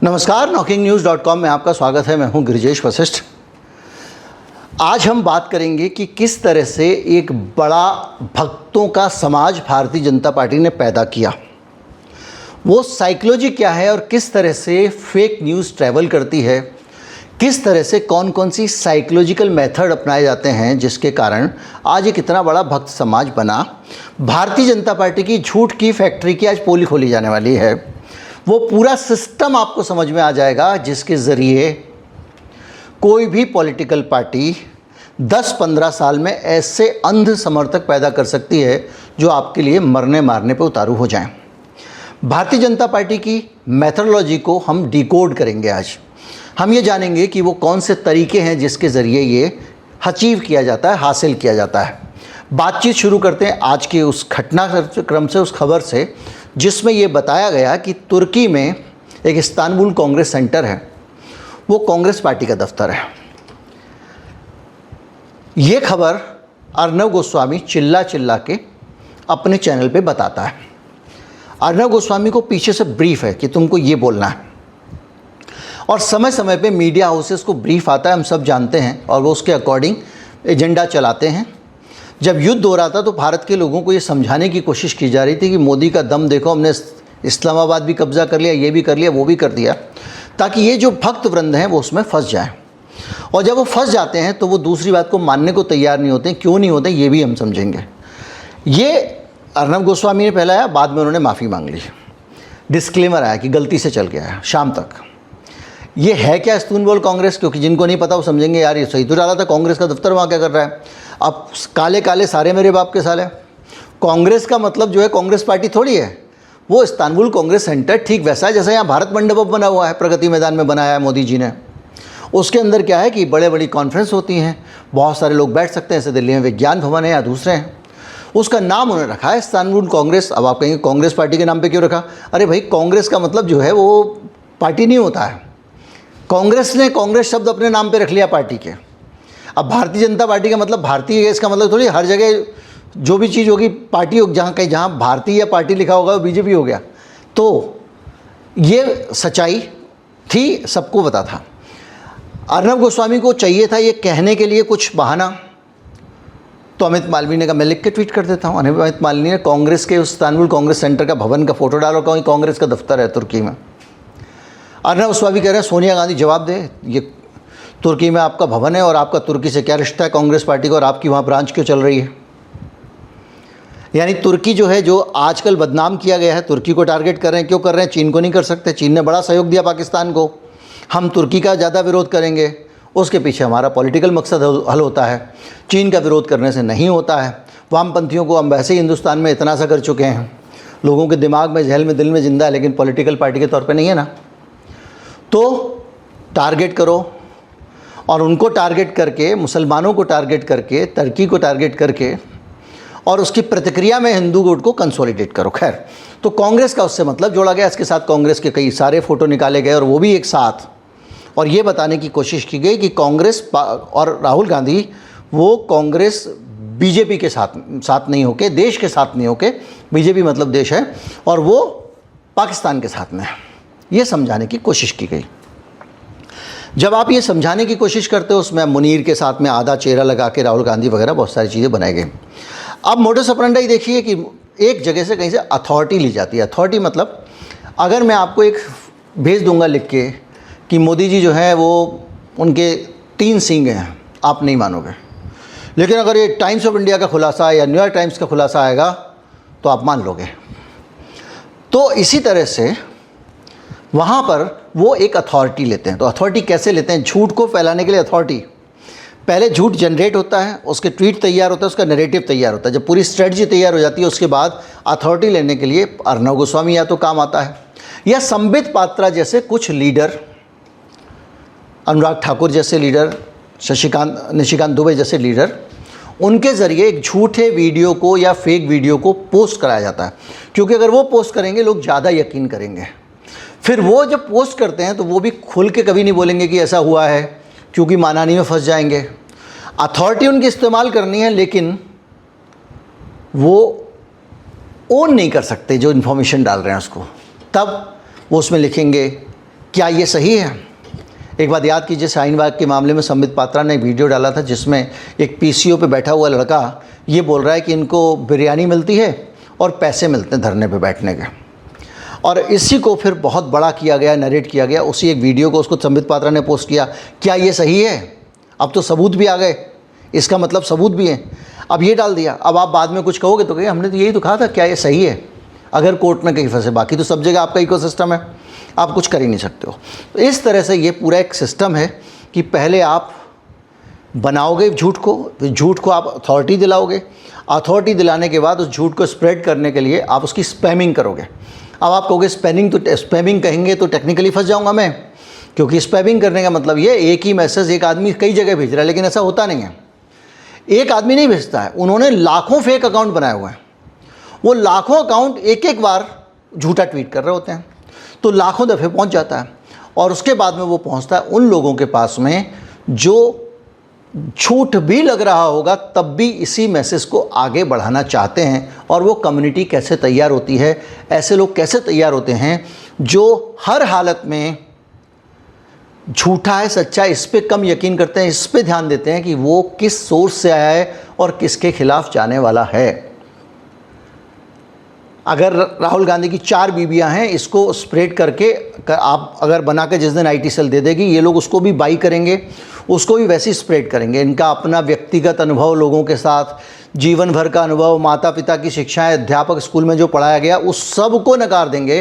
नमस्कार, knocking-news.com में आपका स्वागत है। मैं हूं गिरिजेश वशिष्ठ। आज हम बात करेंगे कि किस तरह से एक बड़ा भक्तों का समाज भारतीय जनता पार्टी ने पैदा किया, वो साइकोलॉजी क्या है और किस तरह से फेक न्यूज़ ट्रैवल करती है, किस तरह से कौन कौन सी साइकोलॉजिकल मेथड अपनाए जाते हैं जिसके कारण आज एक इतना बड़ा भक्त समाज बना। भारतीय जनता पार्टी की झूठ की फैक्ट्री की आज पोली खोली जाने वाली है। वो पूरा सिस्टम आपको समझ में आ जाएगा जिसके ज़रिए कोई भी पॉलिटिकल पार्टी 10-15 साल में ऐसे अंध समर्थक पैदा कर सकती है जो आपके लिए मरने मारने पे उतारू हो जाएं। भारतीय जनता पार्टी की मेथडोलॉजी को हम डिकोड करेंगे। आज हम ये जानेंगे कि वो कौन से तरीके हैं जिसके ज़रिए ये अचीव किया जाता है, हासिल किया जाता है। बातचीत शुरू करते हैं आज के उस घटनाक्रम से, उस खबर से जिसमें ये बताया गया कि तुर्की में एक इस्तांबुल कांग्रेस सेंटर है, वो कांग्रेस पार्टी का दफ्तर है। ये खबर अर्नब गोस्वामी चिल्ला चिल्ला के अपने चैनल पे बताता है। अर्नब गोस्वामी को पीछे से ब्रीफ है कि तुमको ये बोलना है, और समय समय पे मीडिया हाउसेस को ब्रीफ आता है, हम सब जानते हैं, और वो उसके अकॉर्डिंग एजेंडा चलाते हैं। जब युद्ध हो रहा था तो भारत के लोगों को ये समझाने की कोशिश की जा रही थी कि मोदी का दम देखो, हमने इस्लामाबाद भी कब्जा कर लिया, ये भी कर लिया, वो भी कर दिया, ताकि ये जो भक्त वृंद हैं वो उसमें फंस जाएं। और जब वो फंस जाते हैं तो वो दूसरी बात को मानने को तैयार नहीं होते। क्यों नहीं होते ये भी हम समझेंगे। ये अर्नब गोस्वामी ने पहला आया, बाद में उन्होंने माफ़ी मांग ली, डिस्क्लेमर आया कि गलती से चल गया है। शाम तक ये है क्या इस्तांबुल कांग्रेस, क्योंकि जिनको नहीं पता वो समझेंगे यार ये सही तो डाला था, कांग्रेस का दफ्तर वहाँ क्या कर रहा है। अब काले काले सारे मेरे बाप के साले। कांग्रेस का मतलब जो है कांग्रेस पार्टी थोड़ी है, वो इस्तांबुल कांग्रेस सेंटर ठीक वैसा है जैसे यहाँ भारत मंडपम बना हुआ है, प्रगति मैदान में बनाया है मोदी जी ने। उसके अंदर क्या है कि बड़े बड़ी कॉन्फ्रेंस होती हैं, बहुत सारे लोग बैठ सकते हैं, जैसे दिल्ली में विज्ञान भवन है या दूसरे हैं। उसका नाम उन्होंने रखा है इस्तांबुल कांग्रेस। अब आप कहेंगे कांग्रेस पार्टी के नाम पर क्यों रखा। अरे भाई, कांग्रेस का मतलब जो है वो पार्टी नहीं होता है। कांग्रेस ने कांग्रेस शब्द अपने नाम पे रख लिया पार्टी के। अब भारतीय जनता पार्टी का मतलब भारतीय है, इसका मतलब थोड़ी हर जगह जो भी चीज़ होगी पार्टी हो, जहाँ भारतीय या पार्टी लिखा होगा वो बीजेपी हो गया। तो ये सच्चाई थी, सबको पता था। अर्नब गोस्वामी को चाहिए था ये कहने के लिए कुछ बहाना, तो अमित मालवीय ने कहा मैं लिख के ट्वीट कर देता हूँ। अमित मालवीय ने कांग्रेस के इस्तांबुल कांग्रेस सेंटर का भवन का फोटो डाला, कहीं कांग्रेस का दफ्तर है तुर्की में। अर्नब गोस्वामी कह रहे हैं सोनिया गांधी जवाब दे, ये तुर्की में आपका भवन है और आपका तुर्की से क्या रिश्ता है कांग्रेस पार्टी का, और आपकी वहाँ ब्रांच क्यों चल रही है। यानी तुर्की जो है, जो आजकल बदनाम किया गया है, तुर्की को टारगेट कर रहे हैं। क्यों कर रहे हैं? चीन को नहीं कर सकते, चीन ने बड़ा सहयोग दिया पाकिस्तान को, हम तुर्की का ज़्यादा विरोध करेंगे, उसके पीछे हमारा पॉलिटिकल मकसद हल होता है। चीन का विरोध करने से नहीं होता है। वामपंथियों को हम वैसे ही हिंदुस्तान में इतना सा कर चुके हैं, लोगों के दिमाग में, जहल में, दिल में जिंदा है, लेकिन पॉलिटिकल पार्टी के तौर पर नहीं है ना। तो टारगेट करो, और उनको टारगेट करके, मुसलमानों को टारगेट करके, तुर्की को टारगेट करके, और उसकी प्रतिक्रिया में हिंदू गुट को कंसोलिडेट करो। खैर, तो कांग्रेस का उससे मतलब जोड़ा गया। इसके साथ कांग्रेस के कई सारे फोटो निकाले गए और वो भी एक साथ, और ये बताने की कोशिश की गई कि कांग्रेस और राहुल गांधी वो कांग्रेस बीजेपी के साथ नहीं होके, देश के साथ नहीं होके, बीजेपी मतलब देश है, और वो पाकिस्तान के साथ में है, ये समझाने की कोशिश की गई। जब आप ये समझाने की कोशिश करते हो, उसमें मुनीर के साथ में आधा चेहरा लगा के राहुल गांधी वगैरह बहुत सारी चीज़ें बनाई गई। अब मोडस ऑपरेंडी देखिए कि एक जगह से कहीं से अथॉरिटी ली जाती है। अथॉरिटी मतलब अगर मैं आपको एक भेज दूंगा लिख के कि मोदी जी जो है वो उनके 3 सींग हैं, आप नहीं मानोगे, लेकिन अगर ये टाइम्स ऑफ इंडिया का खुलासा या न्यूयॉर्क टाइम्स का खुलासा आएगा तो आप मान लोगे। तो इसी तरह से वहाँ पर वो एक अथॉरिटी लेते हैं। तो अथॉरिटी कैसे लेते हैं? झूठ को फैलाने के लिए अथॉरिटी, पहले झूठ जनरेट होता है, उसके ट्वीट तैयार होता है, उसका नैरेटिव तैयार होता है। जब पूरी स्ट्रेटजी तैयार हो जाती है, उसके बाद अथॉरिटी लेने के लिए अर्नब गोस्वामी या तो काम आता है, या संबित पात्रा जैसे कुछ लीडर, अनुराग ठाकुर जैसे लीडर, निशिकांत दुबे जैसे लीडर, उनके ज़रिए एक झूठे वीडियो को या फेक वीडियो को पोस्ट कराया जाता है। क्योंकि अगर वो पोस्ट करेंगे लोग ज़्यादा यकीन करेंगे। फिर वो जब पोस्ट करते हैं तो वो भी खुल के कभी नहीं बोलेंगे कि ऐसा हुआ है, क्योंकि मानानी में फंस जाएंगे। अथॉरिटी उनकी इस्तेमाल करनी है, लेकिन वो ओन नहीं कर सकते जो इन्फॉर्मेशन डाल रहे हैं उसको। तब वो उसमें लिखेंगे क्या ये सही है? एक बात याद कीजिए, शाहीन बाग के मामले में संबित पात्रा ने एक वीडियो डाला था जिसमें एक पीसीओ पे बैठा हुआ लड़का ये बोल रहा है कि इनको बिरयानी मिलती है और पैसे मिलते हैं धरने पे बैठने के, और इसी को फिर बहुत बड़ा किया गया, नरेट किया गया। उसी एक वीडियो को उसको संबित पात्रा ने पोस्ट किया। क्या ये सही है? अब तो सबूत भी आ गए, इसका मतलब सबूत भी है। अब ये डाल दिया, अब आप बाद में कुछ कहोगे तो कहिए हमने तो यही तो कहा था, क्या ये सही है? अगर कोर्ट में कहीं फंसे, बाकी तो सब जगह आपका इकोसिस्टम है, आप कुछ कर ही नहीं सकते हो। तो इस तरह से ये पूरा एक सिस्टम है कि पहले आप बनाओगे झूठ को, फिर झूठ को आप अथॉरिटी दिलाओगे, अथॉरिटी दिलाने के बाद उस झूठ को स्प्रेड करने के लिए आप उसकी स्पैमिंग करोगे। अब आप कहोगे स्पैमिंग कहेंगे तो टेक्निकली फंस जाऊंगा मैं, क्योंकि स्पैमिंग करने का मतलब ये एक ही मैसेज एक आदमी कई जगह भेज रहा है, लेकिन ऐसा होता नहीं है। एक आदमी नहीं भेजता है, उन्होंने लाखों फेक अकाउंट बनाए हुए हैं। वो लाखों अकाउंट एक एक बार झूठा ट्वीट कर रहे होते हैं, तो लाखों दफ़े पहुंच जाता है, और उसके बाद में वो पहुंचता है उन लोगों के पास में जो झूठ भी लग रहा होगा तब भी इसी मैसेज को आगे बढ़ाना चाहते हैं। और वो कम्युनिटी कैसे तैयार होती है, ऐसे लोग कैसे तैयार होते हैं जो हर हालत में झूठा है सच्चा इस पे कम यकीन करते हैं, इस पे ध्यान देते हैं कि वो किस सोर्स से आया है और किसके खिलाफ जाने वाला है। अगर राहुल गांधी की 4 बीबियां हैं, इसको स्प्रेड करके आप अगर बना के जिस दिन IT सेल दे देगी, ये लोग उसको भी बाई करेंगे, उसको भी वैसे ही स्प्रेड करेंगे। इनका अपना व्यक्तिगत अनुभव लोगों के साथ, जीवन भर का अनुभव, माता पिता की शिक्षाएं, अध्यापक स्कूल में जो पढ़ाया गया, उस सब को नकार देंगे।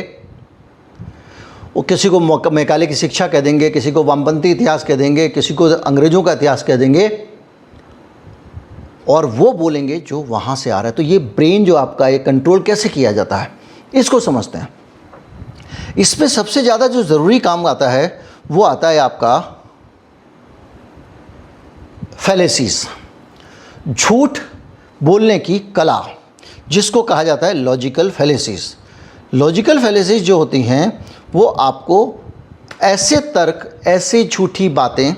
वो किसी को मैकाले की शिक्षा कह देंगे, किसी को वामपंथी इतिहास कह देंगे, किसी को अंग्रेज़ों का इतिहास कह देंगे, और वो बोलेंगे जो वहाँ से आ रहा है। तो ये ब्रेन जो आपका ये कंट्रोल कैसे किया जाता है, इसको समझते हैं। इस पे सबसे ज़्यादा जो ज़रूरी काम आता है वो आता है आपका फैलेसीज, झूठ बोलने की कला, जिसको कहा जाता है लॉजिकल फैलेसीज। लॉजिकल फैलेसीज जो होती हैं वो आपको ऐसे तर्क, ऐसी झूठी बातें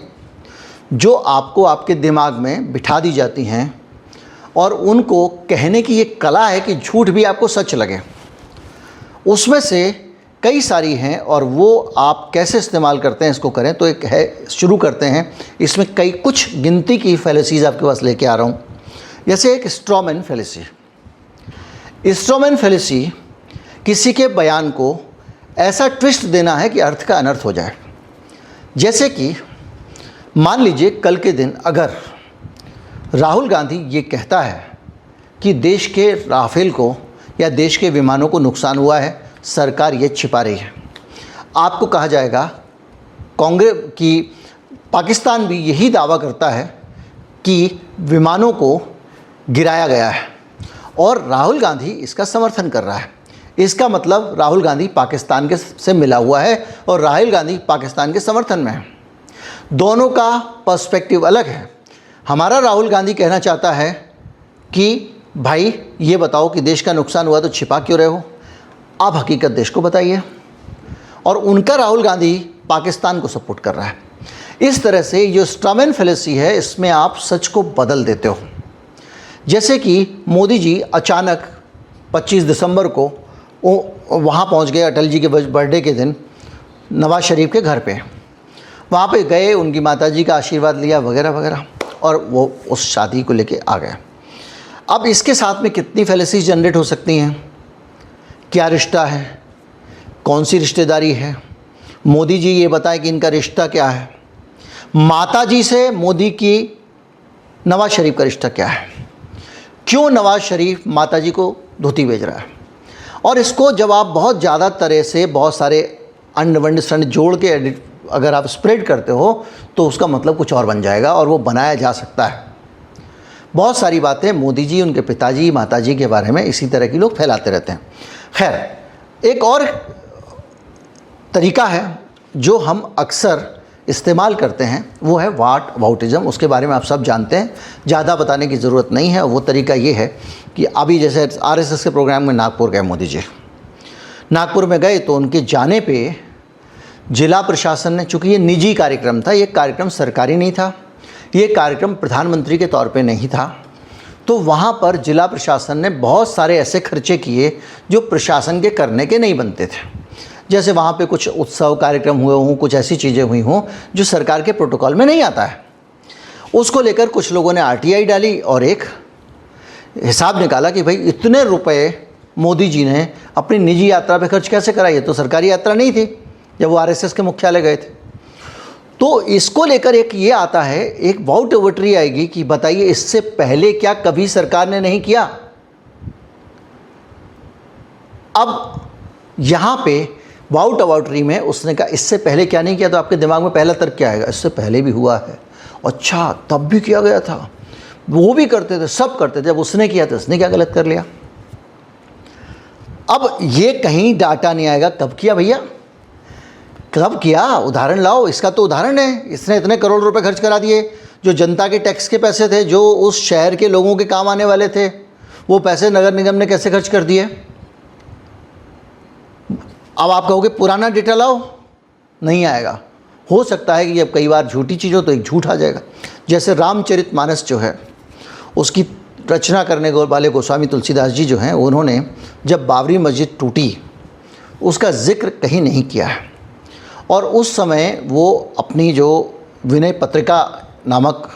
जो आपको आपके दिमाग में बिठा दी जाती हैं, और उनको कहने की ये कला है कि झूठ भी आपको सच लगे। उसमें से कई सारी हैं, और वो आप कैसे इस्तेमाल करते हैं इसको करें। तो एक है, शुरू करते हैं। इसमें कई कुछ गिनती की फैलेसीज आपके पास लेके आ रहा हूँ। जैसे एक स्ट्रॉमैन फैलेसी। स्ट्रॉमैन फैलेसी किसी के बयान को ऐसा ट्विस्ट देना है कि अर्थ का अनर्थ हो जाए। जैसे कि मान लीजिए कल के दिन अगर राहुल गांधी ये कहता है कि देश के राफेल को या देश के विमानों को नुकसान हुआ है, सरकार ये छिपा रही है, आपको कहा जाएगा कांग्रेस की पाकिस्तान भी यही दावा करता है कि विमानों को गिराया गया है, और राहुल गांधी इसका समर्थन कर रहा है। इसका मतलब राहुल गांधी पाकिस्तान के से मिला हुआ है और राहुल गांधी पाकिस्तान के समर्थन में है। दोनों का पर्सपेक्टिव अलग है। हमारा राहुल गांधी कहना चाहता है कि भाई ये बताओ कि देश का नुकसान हुआ तो छिपा क्यों रहे हो, आप हकीकत देश को बताइए। और उनका राहुल गांधी पाकिस्तान को सपोर्ट कर रहा है। इस तरह से जो स्ट्रॉमैन फैलेसी है, इसमें आप सच को बदल देते हो। जैसे कि मोदी जी अचानक 25 दिसंबर को वहाँ पहुँच गए, अटल जी के बर्थडे के दिन नवाज़ शरीफ के घर पे। वहाँ पे गए, उनकी माताजी का आशीर्वाद लिया वगैरह वगैरह, और वो उस शादी को लेके आ गए। अब इसके साथ में कितनी फैलेसीज जनरेट हो सकती हैं? क्या रिश्ता है, कौन सी रिश्तेदारी है, मोदी जी ये बताएं कि इनका रिश्ता क्या है, माता जी से मोदी की नवाज़ शरीफ का रिश्ता क्या है, क्यों नवाज़ शरीफ माता जी को धोती भेज रहा है। और इसको जब आप बहुत ज़्यादा तरह से बहुत सारे अंड वंड संड जोड़ के अगर आप स्प्रेड करते हो तो उसका मतलब कुछ और बन जाएगा, और वो बनाया जा सकता है। बहुत सारी बातें मोदी जी, उनके पिताजी, माताजी के बारे में इसी तरह की लोग फैलाते रहते हैं। खैर, एक और तरीका है जो हम अक्सर इस्तेमाल करते हैं, वो है व्हाट अबाउटिज़म। उसके बारे में आप सब जानते हैं, ज़्यादा बताने की ज़रूरत नहीं है। वो तरीका ये है कि अभी जैसे RSS के प्रोग्राम में नागपुर गए मोदी जी, नागपुर में गए तो उनके जाने पे जिला प्रशासन ने, चूँकि ये निजी कार्यक्रम था, ये कार्यक्रम सरकारी नहीं था, ये कार्यक्रम प्रधानमंत्री के तौर पे नहीं था, तो वहाँ पर जिला प्रशासन ने बहुत सारे ऐसे खर्चे किए जो प्रशासन के करने के नहीं बनते थे। जैसे वहाँ पे कुछ उत्सव कार्यक्रम हुए हों, कुछ ऐसी चीज़ें हुई हों जो सरकार के प्रोटोकॉल में नहीं आता है। उसको लेकर कुछ लोगों ने आरटीआई डाली और एक हिसाब निकाला कि भाई इतने रुपए मोदी जी ने अपनी निजी यात्रा पे खर्च कैसे कराई। तो सरकारी यात्रा नहीं थी जब वो आरएसएस के मुख्यालय गए थे। तो इसको लेकर एक ये आता है, एक वाउट ओवरट्री आएगी कि बताइए इससे पहले क्या कभी सरकार ने नहीं किया। अब यहाँ पे वाउट ओवरट्री में उसने कहा इससे पहले क्या नहीं किया, तो आपके दिमाग में पहला तर्क क्या आएगा, इससे पहले भी हुआ है। अच्छा, तब भी किया गया था, वो भी करते थे, सब करते थे, जब उसने किया तो उसने क्या गलत कर लिया। अब ये कहीं डाटा नहीं आएगा कब किया भैया, कब किया, उदाहरण लाओ। इसका तो उदाहरण है, इसने इतने करोड़ रुपए खर्च करा दिए, जो जनता के टैक्स के पैसे थे, जो उस शहर के लोगों के काम आने वाले थे, वो पैसे नगर निगम ने कैसे खर्च कर दिए। अब आप कहोगे पुराना डेटा लाओ, नहीं आएगा। हो सकता है कि जब कई बार झूठी चीज़ हो तो एक झूठ आ जाएगा। जैसे रामचरितमानस जो है उसकी रचना करने वाले गोस्वामी तुलसीदास जी जो हैं, उन्होंने जब बाबरी मस्जिद टूटी उसका जिक्र कहीं नहीं किया है। और उस समय वो अपनी जो विनय पत्रिका नामक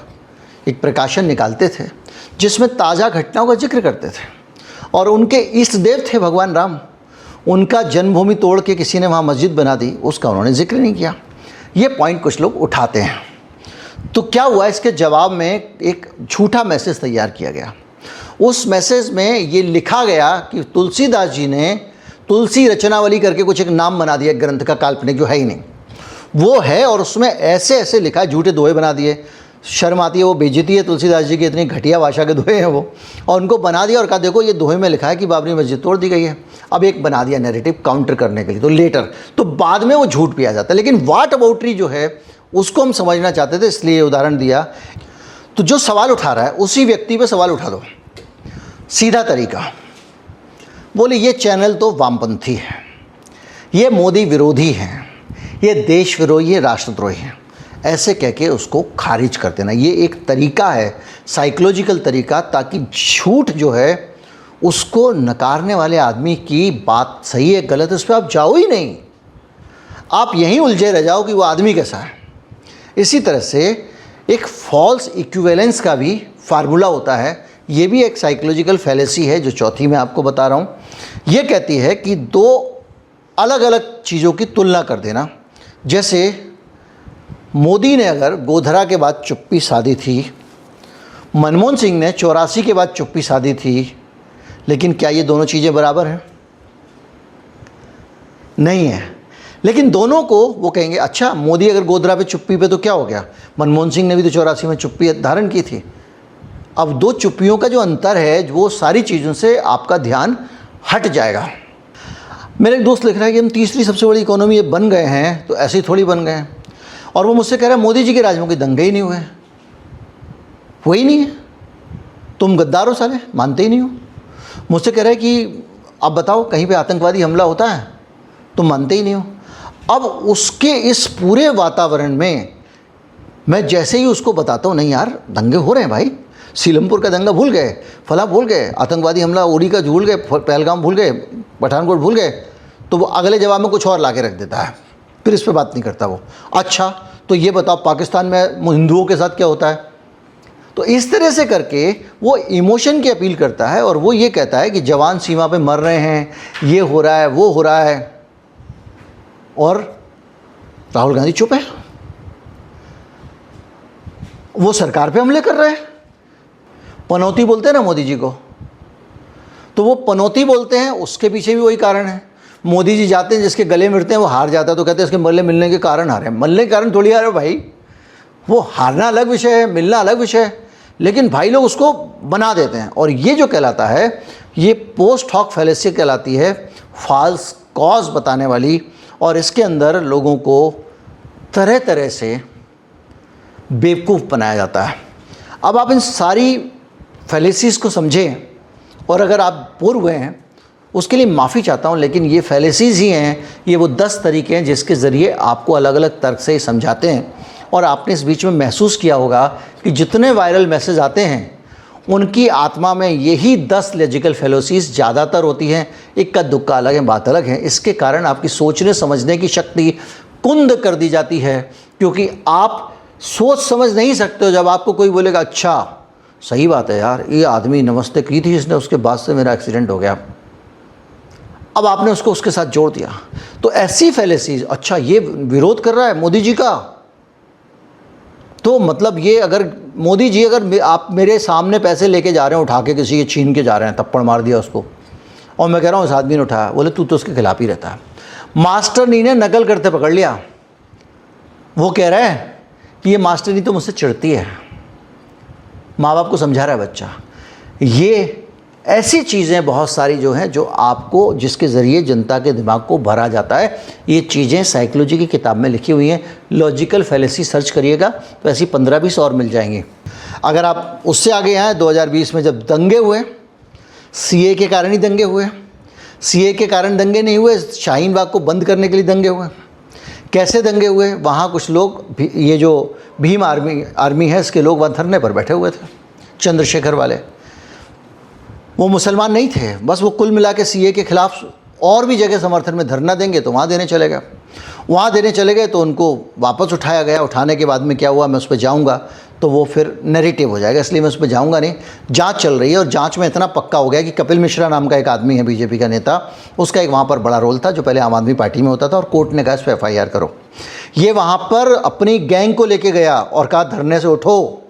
एक प्रकाशन निकालते थे जिसमें ताज़ा घटनाओं का जिक्र करते थे। और उनके इष्ट देव थे भगवान राम, उनका जन्मभूमि तोड़ के किसी ने वहाँ मस्जिद बना दी, उसका उन्होंने जिक्र नहीं किया। ये पॉइंट कुछ लोग उठाते हैं। तो क्या हुआ, इसके जवाब में एक झूठा मैसेज तैयार किया गया। उस मैसेज में ये लिखा गया कि तुलसीदास जी ने तुलसी रचनावली करके कुछ एक नाम बना दिया ग्रंथ का, काल्पनिक, जो है ही नहीं, वो है। और उसमें ऐसे ऐसे लिखा है, झूठे दोहे बना दिए। शर्म आती है, वो बेइज्जती है तुलसीदास जी की, इतनी घटिया भाषा के दोहे हैं वो। और उनको बना दिया और कहा देखो ये दोहे में लिखा है कि बाबरी मस्जिद तोड़ दी गई है। अब एक बना दिया नैरेटिव काउंटर करने के लिए, तो लेटर, तो बाद में वो झूठ भी आ जाता है। लेकिन वाट अबाउटरी जो है उसको हम समझना चाहते थे, इसलिए उदाहरण दिया। तो जो सवाल उठा रहा है उसी व्यक्ति पे सवाल उठा दो, सीधा तरीका। बोले ये चैनल तो वामपंथी है, ये मोदी विरोधी हैं, ये देश विरोधी है, राष्ट्रद्रोही हैं, ऐसे कह के उसको खारिज कर देना। ये एक तरीका है, साइकोलॉजिकल तरीका, ताकि झूठ जो है उसको नकारने वाले आदमी की बात सही है गलत है उस पर आप जाओ ही नहीं, आप यहीं उलझे रह जाओ कि वो आदमी कैसा है। इसी तरह से एक फॉल्स इक्विवेलेंस का भी फार्मूला होता है। ये भी एक साइकोलॉजिकल फैलेसी है जो चौथी मैं आपको बता रहा हूँ। ये कहती है कि दो अलग अलग चीज़ों की तुलना कर देना। जैसे मोदी ने अगर गोधरा के बाद चुप्पी साधी थी, मनमोहन सिंह ने 84 के बाद चुप्पी साधी थी, लेकिन क्या ये दोनों चीज़ें बराबर हैं? नहीं है। लेकिन दोनों को वो कहेंगे अच्छा मोदी अगर गोधरा पे चुप्पी पे तो क्या हो गया, मनमोहन सिंह ने भी तो 84 में चुप्पी धारण की थी। अब दो चुप्पियों का जो अंतर है वो सारी चीज़ों से आपका ध्यान हट जाएगा। मेरा एक दोस्त लिख रहा है कि हम तीसरी सबसे बड़ी इकोनॉमी बन गए हैं, तो ऐसे ही थोड़ी बन गए हैं। और वो मुझसे कह रहा है मोदी जी के राज में कोई दंगे ही नहीं हुए, हुए ही नहीं है, तुम गद्दार हो साले, मानते ही नहीं हो। मुझसे कह रहा है कि अब बताओ कहीं पे आतंकवादी हमला होता है, तुम मानते ही नहीं हो। अब उसके इस पूरे वातावरण में मैं जैसे ही उसको बताता हूँ नहीं यार दंगे हो रहे हैं भाई, सीलमपुर का दंगा भूल गए, फला भूल गए, आतंकवादी हमला उड़ी का भूल गए, पहलगाम भूल गए, पठानकोट भूल गए, तो वो अगले जवाब में कुछ और ला के रख देता है, फिर इस पर बात नहीं करता वो। अच्छा तो ये बताओ पाकिस्तान में हिंदुओं के साथ क्या होता है। तो इस तरह से करके वो इमोशन की अपील करता है और वो ये कहता है कि जवान सीमा पे मर रहे हैं, ये हो रहा है, वो हो रहा है, और राहुल गांधी चुप है, वो सरकार पे हमले कर रहे हैं। पनौती बोलते हैं ना मोदी जी को, तो वो पनौती बोलते हैं, उसके पीछे भी वही कारण है। मोदी जी जाते हैं, जिसके गले मिलते हैं वो हार जाता है, तो कहते हैं इसके गले मिलने के कारण हारे। मिलने के कारण थोड़ी हारे भाई, वो हारना अलग विषय है, मिलना अलग विषय है, लेकिन भाई लोग उसको बना देते हैं। और ये जो कहलाता है ये पोस्ट हॉक फैलेसी कहलाती है, फॉल्स कॉज बताने वाली। और इसके अंदर लोगों को तरह तरह से बेवकूफ़ बनाया जाता है। अब आप इन सारी फैलेसीज़ को समझें, और अगर आप बोर हुए हैं उसके लिए माफ़ी चाहता हूँ, लेकिन ये फैलेसीज़ ही हैं, ये वो 10 तरीके हैं जिसके ज़रिए आपको अलग अलग तर्क से समझाते हैं। और आपने इस बीच में महसूस किया होगा कि जितने वायरल मैसेज आते हैं उनकी आत्मा में यही 10 लॉजिकल फेलोसीज ज़्यादातर होती हैं। इक्का दुक्का अलग है, बात अलग है। इसके कारण आपकी सोचने समझने की शक्ति कुंद कर दी जाती है, क्योंकि आप सोच समझ नहीं सकते हो। जब आपको कोई बोलेगा अच्छा सही बात है यार, ये आदमी नमस्ते की थी इसने, उसके बाद से मेरा एक्सीडेंट हो गया, अब आपने उसको उसके साथ जोड़ दिया। तो ऐसी फेलेसीज, अच्छा ये विरोध कर रहा है मोदी जी का, तो मतलब ये अगर मोदी जी अगर आप मेरे सामने पैसे लेके जा रहे हैं, उठा के किसी के छीन के जा रहे हैं, थप्पड़ मार दिया उसको, और मैं कह रहा हूँ इस आदमी ने उठाया, बोले तू तो उसके खिलाफ ही रहता है। मास्टरनी ने नकल करते पकड़ लिया, वो कह रहा है कि ये मास्टरनी तो मुझसे चिढ़ती है, माँ बाप को समझा रहा है बच्चा। ये ऐसी चीज़ें बहुत सारी जो हैं, जो आपको जिसके ज़रिए जनता के दिमाग को भरा जाता है। ये चीज़ें साइकोलॉजी की किताब में लिखी हुई हैं, लॉजिकल फेलेसी सर्च करिएगा तो ऐसी 15-20 और मिल जाएंगी। अगर आप उससे आगे आए, 2020 में जब दंगे हुए, सीए के कारण ही दंगे हुए। सीए के कारण दंगे नहीं हुए, शाहीन बाग को बंद करने के लिए दंगे हुए। कैसे दंगे हुए? वहाँ कुछ लोग, ये जो भीम आर्मी है इसके लोग वहाँ धरने पर बैठे हुए थे, चंद्रशेखर वाले। वो मुसलमान नहीं थे, बस वो कुल मिला के सीए के ख़िलाफ़ और भी जगह समर्थन में धरना देंगे तो वहाँ देने चले गए। वहाँ देने चले गए तो उनको वापस उठाया गया। उठाने के बाद में क्या हुआ, मैं उस पर जाऊँगा तो वो फिर नैरेटिव हो जाएगा, इसलिए मैं उस पर जाऊँगा नहीं। जांच चल रही है और जांच में इतना पक्का हो गया कि कपिल मिश्रा नाम का एक आदमी है बीजेपी का नेता, उसका एक वहाँ पर बड़ा रोल था, जो पहले आम आदमी पार्टी में होता था, और कोर्ट ने कहा इस पर FIR करो। ये वहाँ पर अपनी गैंग को लेके गया और कहा धरने से उठो।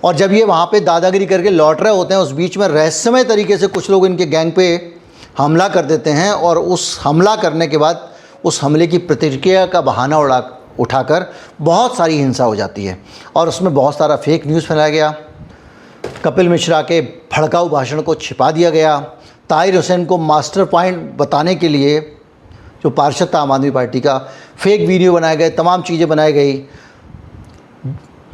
और जब ये वहाँ पे दादागिरी करके लौट रहे होते हैं, उस बीच में रहस्यमय तरीके से कुछ लोग इनके गैंग पे हमला कर देते हैं, और उस हमला करने के बाद उस हमले की प्रतिक्रिया का बहाना उठाकर बहुत सारी हिंसा हो जाती है, और उसमें बहुत सारा फेक न्यूज़ फैलाया गया। कपिल मिश्रा के भड़काऊ भाषण को छिपा दिया गया। ताहिर हुसैन को मास्टर पॉइंट बताने के लिए, जो पार्षद था आम आदमी पार्टी का, फेक वीडियो बनाए गए, तमाम चीज़ें बनाई गई।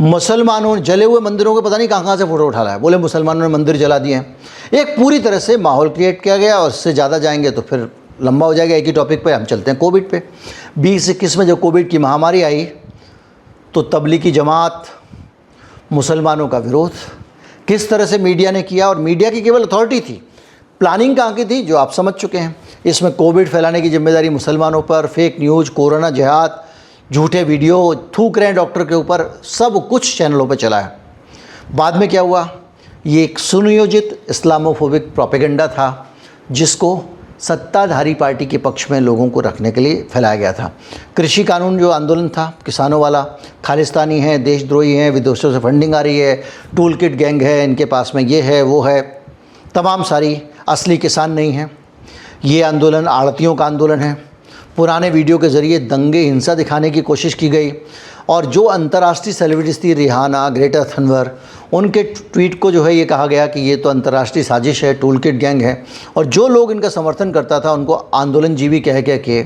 मुसलमानों ने जले हुए मंदिरों के पता नहीं कहाँ से फ़ोटो उठा रहा है, बोले मुसलमानों ने मंदिर जला दिए हैं। एक पूरी तरह से माहौल क्रिएट किया गया, और इससे ज़्यादा जाएंगे तो फिर लंबा हो जाएगा। एक ही टॉपिक पे हम चलते हैं, कोविड पे। 2021 में जब कोविड की महामारी आई तो तबलीगी जमात, मुसलमानों का विरोध किस तरह से मीडिया ने किया, और मीडिया की केवल अथॉरिटी थी, प्लानिंग कहाँ की थी, जो आप समझ चुके हैं। इसमें कोविड फैलाने की जिम्मेदारी मुसलमानों पर, फेक न्यूज़, कोरोना जिहाद, झूठे वीडियो, थूक रहे हैं डॉक्टर के ऊपर, सब कुछ चैनलों पे चला है। बाद में क्या हुआ, ये एक सुनियोजित इस्लामोफोबिक प्रोपेगेंडा था, जिसको सत्ताधारी पार्टी के पक्ष में लोगों को रखने के लिए फैलाया गया था। कृषि कानून जो आंदोलन था किसानों वाला, खालिस्तानी है, देशद्रोही हैं, विदेशों से फंडिंग आ रही है, टूल किट गैंग है, इनके पास में ये है वो है, तमाम सारी असली किसान नहीं हैं। ये आंदोलन आड़तियों का आंदोलन है। पुराने वीडियो के ज़रिए दंगे, हिंसा दिखाने की कोशिश की गई, और जो अंतर्राष्ट्रीय सेलिब्रिटीज़ थी, रिहाना, ग्रेटा थनवर, उनके ट्वीट को जो है ये कहा गया कि ये तो अंतर्राष्ट्रीय साजिश है, टूल किट गैंग है। और जो लोग इनका समर्थन करता था उनको आंदोलनजीवी कह के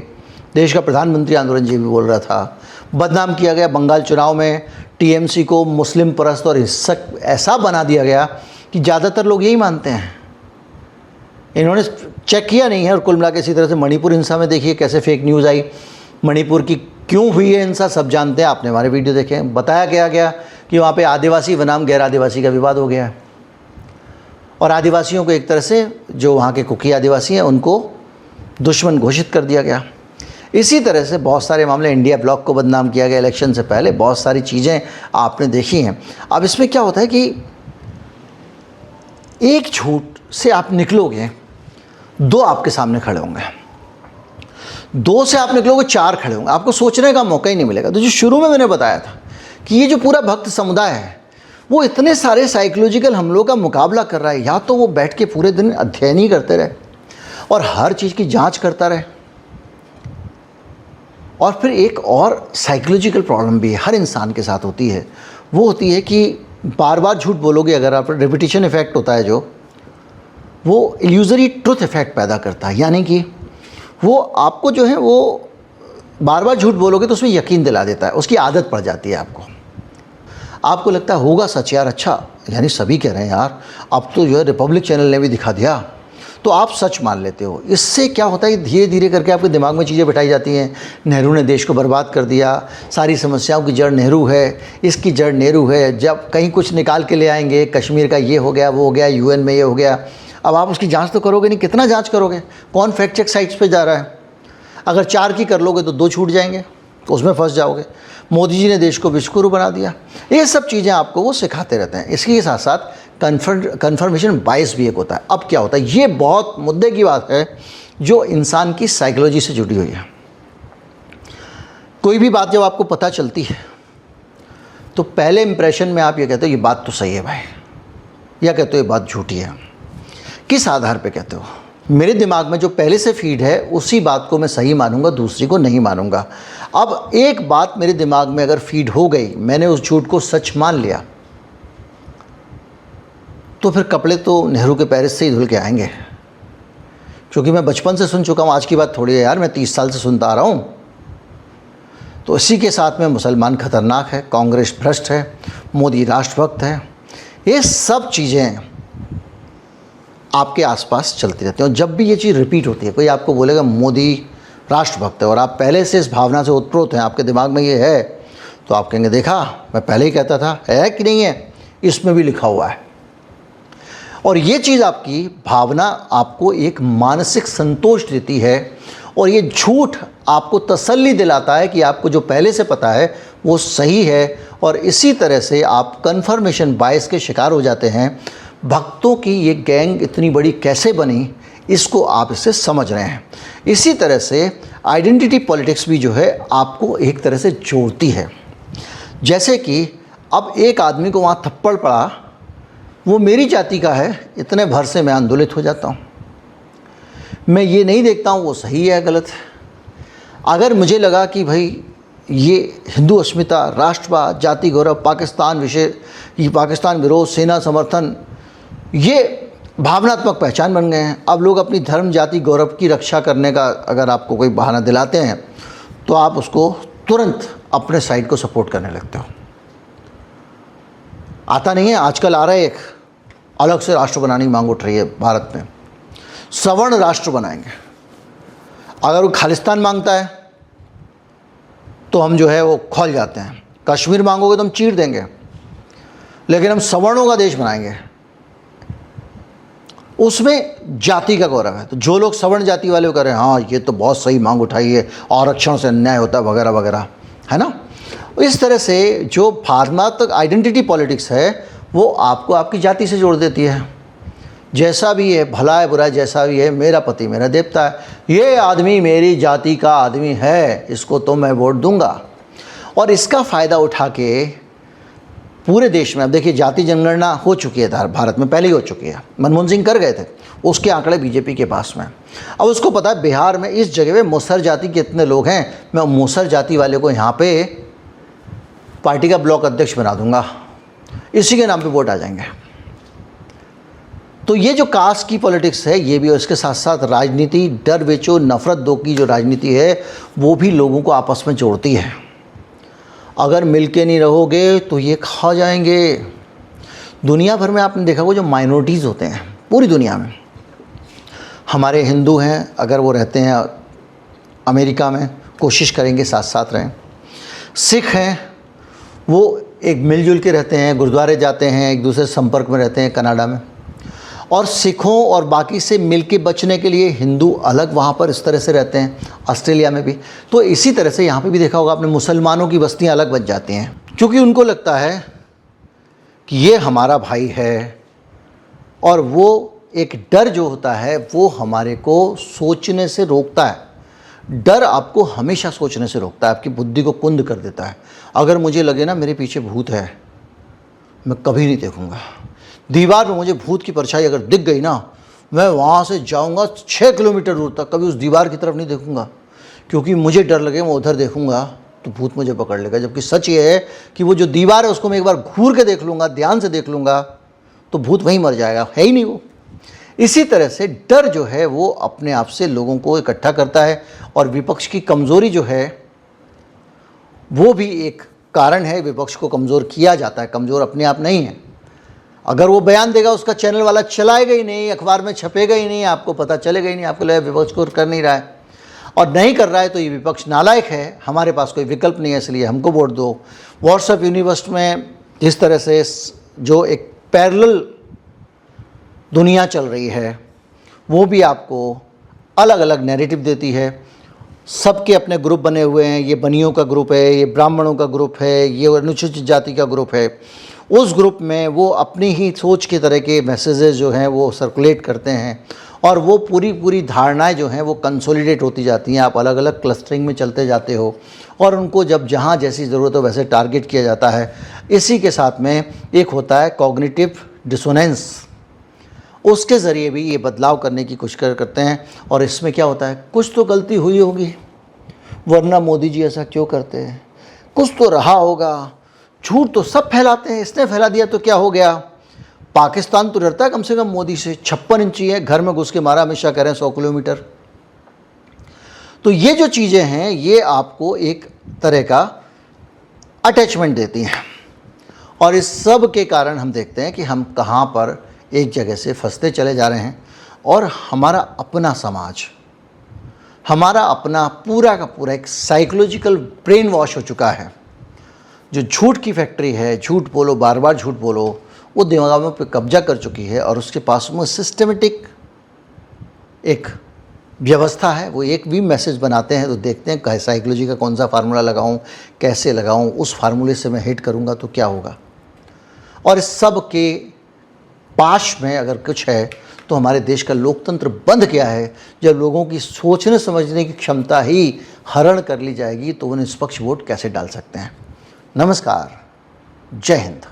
देश का प्रधानमंत्री आंदोलनजीवी बोल रहा था। बदनाम किया गया। बंगाल चुनाव में TMC को मुस्लिम परस्त और हिंसक ऐसा बना दिया गया कि ज़्यादातर लोग यही मानते हैं। इन्होंने चेक किया नहीं है। और कुल मिला के इसी तरह से मणिपुर हिंसा में देखिए कैसे फेक न्यूज़ आई। मणिपुर की क्यों हुई है हिंसा सब जानते हैं, आपने हमारे वीडियो देखे हैं। बताया गया कि वहाँ पे आदिवासी बनाम गैर आदिवासी का विवाद हो गया है, और आदिवासियों को एक तरह से, जो वहाँ के कुकी आदिवासी हैं, उनको दुश्मन घोषित कर दिया गया। इसी तरह से बहुत सारे मामले, इंडिया ब्लॉक को बदनाम किया गया इलेक्शन से पहले, बहुत सारी चीज़ें आपने देखी हैं। अब इसमें क्या होता है कि एक झूठ से आप निकलोगे, दो आपके सामने खड़े होंगे, दो से आप निकलोगे, चार खड़े होंगे, आपको सोचने का मौका ही नहीं मिलेगा। तो जो शुरू में मैंने बताया था कि ये जो पूरा भक्त समुदाय है वो इतने सारे साइकोलॉजिकल हमलों का मुकाबला कर रहा है, या तो वो बैठ के पूरे दिन अध्ययन ही करते रहे और हर चीज़ की जांच करता रहे। और फिर एक और साइकोलॉजिकल प्रॉब्लम भी हर इंसान के साथ होती है, वो होती है कि बार बार झूठ बोलोगे अगर आप, रिपीटिशन इफेक्ट होता है जो, वो इल्यूजरी ट्रुथ इफेक्ट पैदा करता है। यानी कि वो आपको जो है वो बार बार झूठ बोलोगे तो उसमें यकीन दिला देता है, उसकी आदत पड़ जाती है आपको लगता है होगा सच यार, अच्छा यानी सभी कह रहे हैं यार, अब तो जो है रिपब्लिक चैनल ने भी दिखा दिया, तो आप सच मान लेते हो। इससे क्या होता है, धीरे धीरे करके आपके दिमाग में चीज़ें बिठाई जाती हैं। नेहरू ने देश को बर्बाद कर दिया, सारी समस्याओं की जड़ नेहरू है, इसकी जड़ नेहरू है। जब कहीं कुछ निकाल के ले आएंगे, कश्मीर का ये हो गया, वो हो गया, यूएन में ये हो गया। अब आप उसकी जांच तो करोगे नहीं, कितना जांच करोगे? कौन फैक्ट चेक साइट्स पे जा रहा है? अगर 4 की कर लोगे तो 2 छूट जाएंगे, तो उसमें फंस जाओगे। मोदी जी ने देश को विश्वगुरु बना दिया। ये सब चीज़ें आपको वो सिखाते रहते हैं। इसके साथ साथ कन्फर्मेशन बायस भी एक होता है। अब क्या होता है, ये बहुत मुद्दे की बात है जो इंसान की साइकोलॉजी से जुड़ी हुई है। कोई भी बात जब आपको पता चलती है तो पहले इंप्रेशन में आप ये कहते हो ये बात तो सही है भाई, या कहते हो ये बात झूठी है। किस आधार पे कहते हो? मेरे दिमाग में जो पहले से फीड है उसी बात को मैं सही मानूंगा, दूसरी को नहीं मानूंगा। अब एक बात मेरे दिमाग में अगर फीड हो गई, मैंने उस झूठ को सच मान लिया, तो फिर कपड़े तो नेहरू के पेरिस से ही धुल के आएंगे। क्योंकि मैं बचपन से सुन चुका हूँ, आज की बात थोड़ी है यार, मैं 30 साल से सुनता आ रहा हूँ। तो इसी के साथ में मुसलमान खतरनाक है, कांग्रेस भ्रष्ट है, मोदी राष्ट्रभक्त है। ये सब चीज़ें आपके आसपास चलती रहती हैं। और जब भी ये चीज़ रिपीट होती है, कोई आपको बोलेगा मोदी राष्ट्रभक्त है, और आप पहले से इस भावना से उत्प्रोत हैं, आपके दिमाग में ये है, तो आप कहेंगे देखा मैं पहले ही कहता था, है कि नहीं है, इसमें भी लिखा हुआ है। और ये चीज़ आपकी भावना आपको एक मानसिक संतोष देती है, और ये झूठ आपको तसल्ली दिलाता है कि आपको जो पहले से पता है वो सही है। और इसी तरह से आप कन्फर्मेशन बायस के शिकार हो जाते हैं। भक्तों की ये गैंग इतनी बड़ी कैसे बनी, इसको आप इसे समझ रहे हैं। इसी तरह से आइडेंटिटी पॉलिटिक्स भी जो है आपको एक तरह से जोड़ती है। जैसे कि अब एक आदमी को वहाँ थप्पड़ पड़ा, वो मेरी जाति का है, इतने भर से मैं आंदोलित हो जाता हूँ। मैं ये नहीं देखता हूँ वो सही है गलत है। अगर मुझे लगा कि भाई ये हिंदू अस्मिता, राष्ट्रवाद, जाति गौरव, पाकिस्तान विषय, ये पाकिस्तान विरोध, सेना समर्थन, ये भावनात्मक पहचान बन गए हैं। अब लोग अपनी धर्म, जाति, गौरव की रक्षा करने का अगर आपको कोई बहाना दिलाते हैं तो आप उसको तुरंत अपने साइड को सपोर्ट करने लगते हो। आता नहीं है, आजकल आ रहा है, एक अलग से राष्ट्र बनाने की मांग उठ रही है भारत में, सवर्ण राष्ट्र बनाएंगे। अगर वो खालिस्तान मांगता है तो हम जो है वो खोल जाते हैं, कश्मीर मांगोगे तो हम चीर देंगे, लेकिन हम सवर्णों का देश बनाएंगे, उसमें जाति का गौरव है। तो जो लोग सवर्ण जाति वाले कह रहे हैं हाँ ये तो बहुत सही मांग उठाई है, आरक्षण से अन्याय होता है वगैरह वगैरह, है ना। इस तरह से जो भावनात्मक आइडेंटिटी पॉलिटिक्स है वो आपको आपकी जाति से जोड़ देती है। जैसा भी है, भला है बुरा जैसा भी है, मेरा पति मेरा देवता है, ये आदमी मेरी जाति का आदमी है, इसको तो मैं वोट दूंगा। और इसका फ़ायदा उठा के पूरे देश में, अब देखिए जाति जनगणना हो चुकी है भारत में, पहले ही हो चुकी है, मनमोहन सिंह कर गए थे, उसके आंकड़े बीजेपी के पास में। अब उसको पता है बिहार में इस जगह पे मुसहर जाति के इतने लोग हैं, मैं मुसहर जाति वाले को यहाँ पे पार्टी का ब्लॉक अध्यक्ष बना दूंगा, इसी के नाम पे वोट आ जाएंगे। तो ये जो कास्ट की पॉलिटिक्स है ये भी, और इसके साथ साथ राजनीति, डर बेचो नफरत दो की जो राजनीति है वो भी लोगों को आपस में जोड़ती है। अगर मिलके नहीं रहोगे तो ये खा जाएंगे। दुनिया भर में आपने देखा वो जो माइनॉरिटीज़ होते हैं पूरी दुनिया में, हमारे हिंदू हैं, अगर वो रहते हैं अमेरिका में, कोशिश करेंगे साथ साथ रहें। सिख हैं, वो एक मिलजुल के रहते हैं, गुरुद्वारे जाते हैं, एक दूसरे संपर्क में रहते हैं कनाडा में। और सिखों और बाकी से मिलके बचने के लिए हिंदू अलग वहाँ पर इस तरह से रहते हैं, ऑस्ट्रेलिया में भी। तो इसी तरह से यहाँ पे भी देखा होगा आपने, मुसलमानों की बस्तियाँ अलग बच जाती हैं, क्योंकि उनको लगता है कि ये हमारा भाई है। और वो एक डर जो होता है वो हमारे को सोचने से रोकता है। डर आपको हमेशा सोचने से रोकता है, आपकी बुद्धि को कुंद कर देता है। अगर मुझे लगे ना मेरे पीछे भूत है, मैं कभी नहीं देखूँगा। दीवार में मुझे भूत की परछाई अगर दिख गई ना, मैं वहाँ से जाऊँगा 6 किलोमीटर दूर तक, कभी उस दीवार की तरफ नहीं देखूँगा, क्योंकि मुझे डर लगे मैं उधर देखूँगा तो भूत मुझे पकड़ लेगा। जबकि सच ये है कि वो जो दीवार है उसको मैं एक बार घूर के देख लूँगा, ध्यान से देख लूँगा, तो भूत वहीं मर जाएगा, है ही नहीं वो। इसी तरह से डर जो है वो अपने आप से लोगों को इकट्ठा करता है। और विपक्ष की कमज़ोरी जो है वो भी एक कारण है, विपक्ष को कमज़ोर किया जाता है, कमज़ोर अपने आप नहीं है। अगर वो बयान देगा उसका चैनल वाला चलाएगा ही नहीं, अखबार में छपेगा ही नहीं, आपको पता चलेगा ही नहीं, आपको लगेगा विपक्ष को कर नहीं रहा है और नहीं कर रहा है तो ये विपक्ष नालायक है, हमारे पास कोई विकल्प नहीं है इसलिए हमको वोट दो। व्हाट्सएप यूनिवर्स में जिस तरह से जो एक पैरेलल दुनिया चल रही है वो भी आपको अलग अलग नैरेटिव देती है। सबके अपने ग्रुप बने हुए हैं, ये बनियों का ग्रुप है, ये ब्राह्मणों का ग्रुप है, ये अनुसूचित जाति का ग्रुप है। उस ग्रुप में वो अपनी ही सोच की तरह के मैसेजेस जो हैं वो सर्कुलेट करते हैं और वो पूरी धारणाएं जो हैं वो कंसोलिडेट होती जाती हैं। आप अलग अलग क्लस्टरिंग में चलते जाते हो और उनको जब जहाँ जैसी ज़रूरत हो वैसे टारगेट किया जाता है। इसी के साथ में एक होता है कॉग्निटिव डिसोनेंस, उसके ज़रिए भी ये बदलाव करने की कोशिश करते हैं। और इसमें क्या होता है, कुछ तो गलती हुई होगी वरना मोदी जी ऐसा क्यों करते हैं, कुछ तो रहा होगा, झूठ तो सब फैलाते हैं, इसने फैला दिया तो क्या हो गया। पाकिस्तान तो डरता है कम से कम मोदी से, 56 इंची है, घर में घुस के मारा, हमेशा कह रहे हैं 100 किलोमीटर। तो ये जो चीज़ें हैं ये आपको एक तरह का अटैचमेंट देती हैं और इस सब के कारण हम देखते हैं कि हम कहाँ पर एक जगह से फंसते चले जा रहे हैं और हमारा अपना समाज, हमारा अपना पूरा का पूरा एक साइकोलॉजिकल ब्रेन वॉश हो चुका है। जो झूठ की फैक्ट्री है, झूठ बोलो, बार बार झूठ बोलो, वो दिमागों पे कब्जा कर चुकी है और उसके पास में सिस्टमेटिक एक व्यवस्था है। वो एक भी मैसेज बनाते हैं तो देखते हैं साइकोलॉजी का कौन सा फार्मूला लगाऊं, कैसे लगाऊं, उस फार्मूले से मैं हिट करूंगा तो क्या होगा। और इस सब के पाश में अगर कुछ है तो हमारे देश का लोकतंत्र बंद क्या है। जब लोगों की सोचने समझने की क्षमता ही हरण कर ली जाएगी तो वो निष्पक्ष वोट कैसे डाल सकते हैं। नमस्कार, जय हिंद।